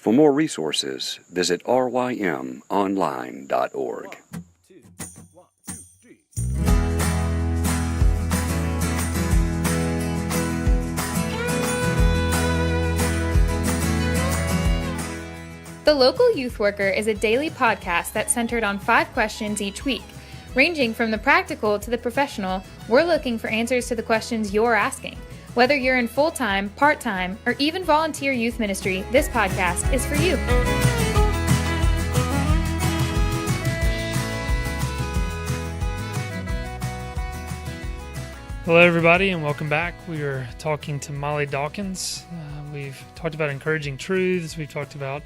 For more resources, visit rymonline.org. The Local Youth Worker is a daily podcast that's centered on 5 questions each week. Ranging from the practical to the professional, we're looking for answers to the questions you're asking. Whether you're in full-time, part-time, or even volunteer youth ministry, this podcast is for you. Hello, everybody, and welcome back. We are talking to Molly Dawkins. We've talked about encouraging truths. We've talked about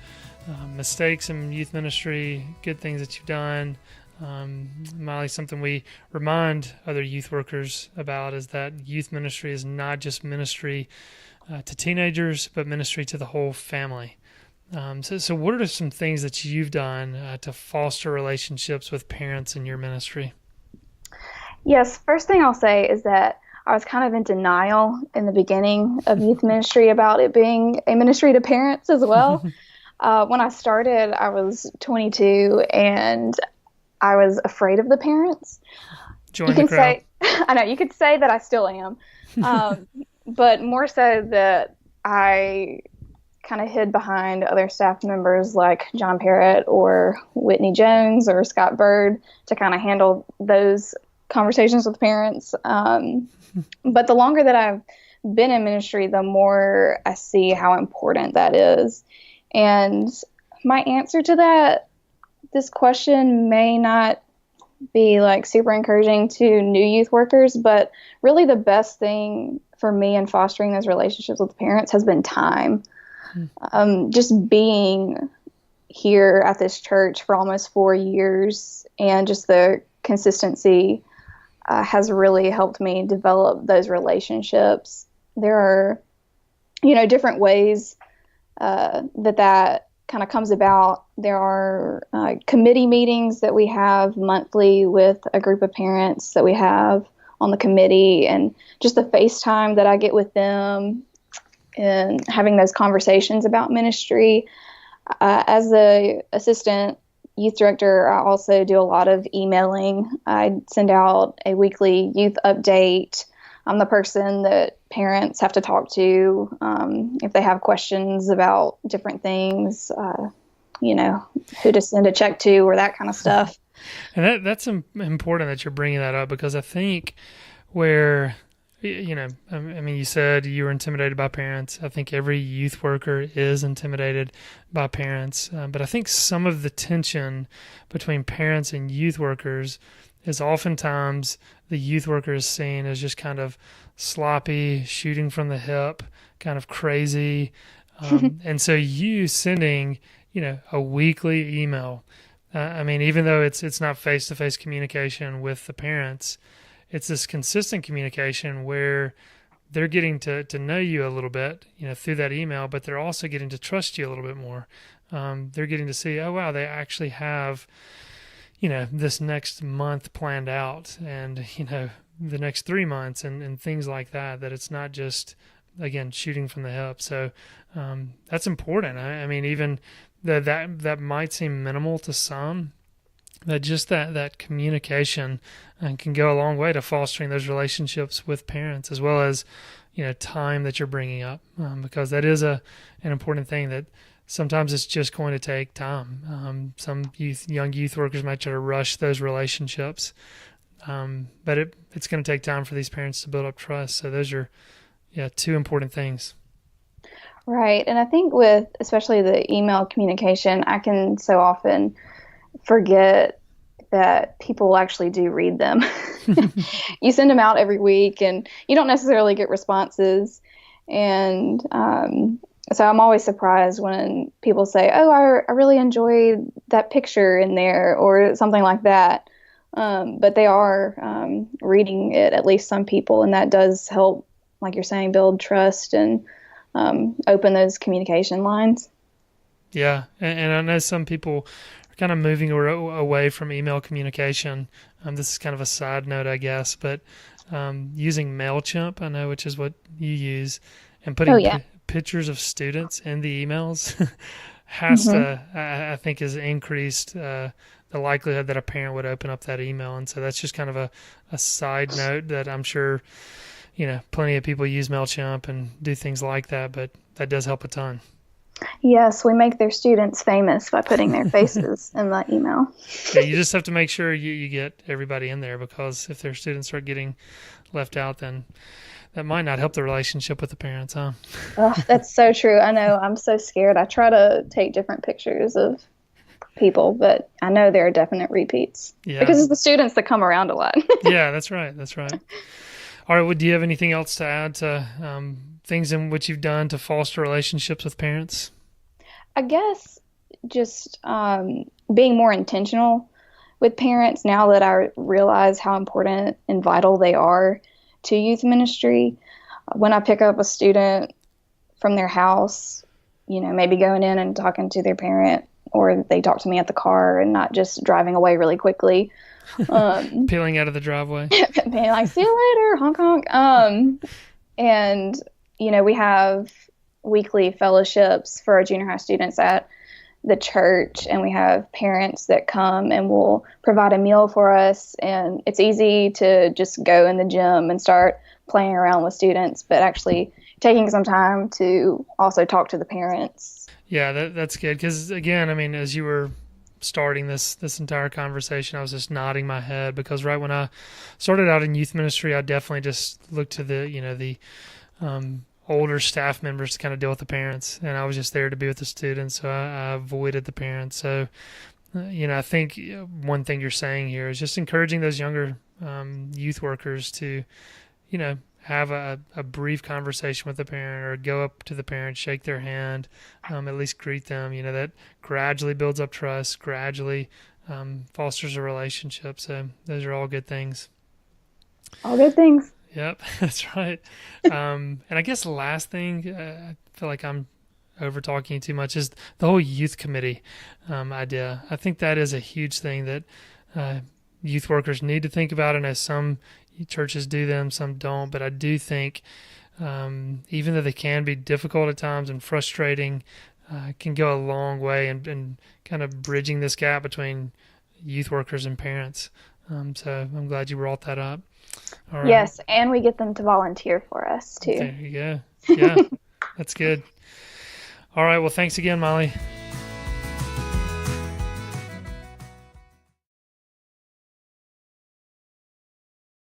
mistakes in youth ministry, good things that you've done. Molly, something we remind other youth workers about is that youth ministry is not just ministry to teenagers, but ministry to the whole family. So what are some things that you've done to foster relationships with parents in your ministry? Yes, first thing I'll say is that I was kind of in denial in the beginning of youth ministry about it being a ministry to parents as well. When I started, I was 22 and I was afraid of the parents. Join the crowd. I know, you could say that I still am, but more so that I kind of hid behind other staff members like John Parrott or Whitney Jones or Scott Bird to kind of handle those conversations with parents. But the longer that I've been in ministry, the more I see how important that is. And my answer to this question may not be like super encouraging to new youth workers, but really the best thing for me in fostering those relationships with parents has been time. Just being here at this church for almost 4 years and just the consistency has really helped me develop those relationships. There are, different ways that kind of comes about. There are committee meetings that we have monthly with a group of parents that we have on the committee, and just the FaceTime that I get with them and having those conversations about ministry. As the assistant youth director, I also do a lot of emailing. I send out a weekly youth update. I'm the person that parents have to talk to if they have questions about different things, who to send a check to or that kind of stuff. And that's important that you're bringing that up, because I think where, you said you were intimidated by parents. I think every youth worker is intimidated by parents. But I think some of the tension between parents and youth workers is oftentimes the youth worker is seen as just kind of sloppy, shooting from the hip, kind of crazy. And so you sending, a weekly email, even though it's not face-to-face communication with the parents, it's this consistent communication where they're getting to know you a little bit, through that email, but they're also getting to trust you a little bit more. They're getting to see, oh, wow, they actually have this next month planned out, and, the next 3 months and things like that it's not just, again, shooting from the hip. So that's important. Even that might seem minimal to some, that just that communication can go a long way to fostering those relationships with parents, as well as, time that you're bringing up, because that is an important thing that sometimes it's just going to take time. Some young youth workers might try to rush those relationships, but it's going to take time for these parents to build up trust. So those are, 2 important things. Right. And I think with especially the email communication, I can so often forget that people actually do read them. You send them out every week and you don't necessarily get responses. And so I'm always surprised when people say, oh, I really enjoyed that picture in there or something like that. But they are reading it, at least some people, and that does help, like you're saying, build trust and open those communication lines. Yeah, and I know some people are kind of moving away from email communication. This is kind of a side note, I guess, but using MailChimp, I know, which is what you use, and putting pictures of students in the emails has to, I think, has increased the likelihood that a parent would open up that email. And so that's just kind of a side note that I'm sure, plenty of people use MailChimp and do things like that, but that does help a ton. Yes, we make their students famous by putting their faces in the email. Yeah, you just have to make sure you get everybody in there, because if their students start getting left out, then that might not help the relationship with the parents, huh? Oh, that's so true. I know. I'm so scared. I try to take different pictures of people, but I know there are definite repeats. Yeah. Because it's the students that come around a lot. Yeah, that's right. All right, well, do you have anything else to add to things in which you've done to foster relationships with parents? I guess just being more intentional with parents now that I realize how important and vital they are to youth ministry. When I pick up a student from their house, maybe going in and talking to their parent, or they talk to me at the car and not just driving away really quickly. Peeling out of the driveway. Being like, see you later, honk honk. And, we have weekly fellowships for our junior high students at the church, and we have parents that come and will provide a meal for us. And it's easy to just go in the gym and start playing around with students, but actually taking some time to also talk to the parents. Yeah, that's good. Because again, I mean, as you were starting this entire conversation, I was just nodding my head, because right when I started out in youth ministry, I definitely just looked to the older staff members to kind of deal with the parents, and I was just there to be with the students, so I avoided the parents. So I think one thing you're saying here is just encouraging those younger youth workers to have a brief conversation with the parent, or go up to the parent, shake their hand, at least greet them. That gradually builds up trust, gradually fosters a relationship. So those are all good things. All good things. Yep, that's right. And I guess the last thing, I feel like I'm over talking too much, is the whole youth committee idea. I think that is a huge thing that youth workers need to think about. I know some churches do them, some don't, but I do think even though they can be difficult at times and frustrating, can go a long way in kind of bridging this gap between youth workers and parents. So I'm glad you brought that up. All right. Yes, and we get them to volunteer for us too. There you go. Yeah, that's good. All right. Well, thanks again, Molly.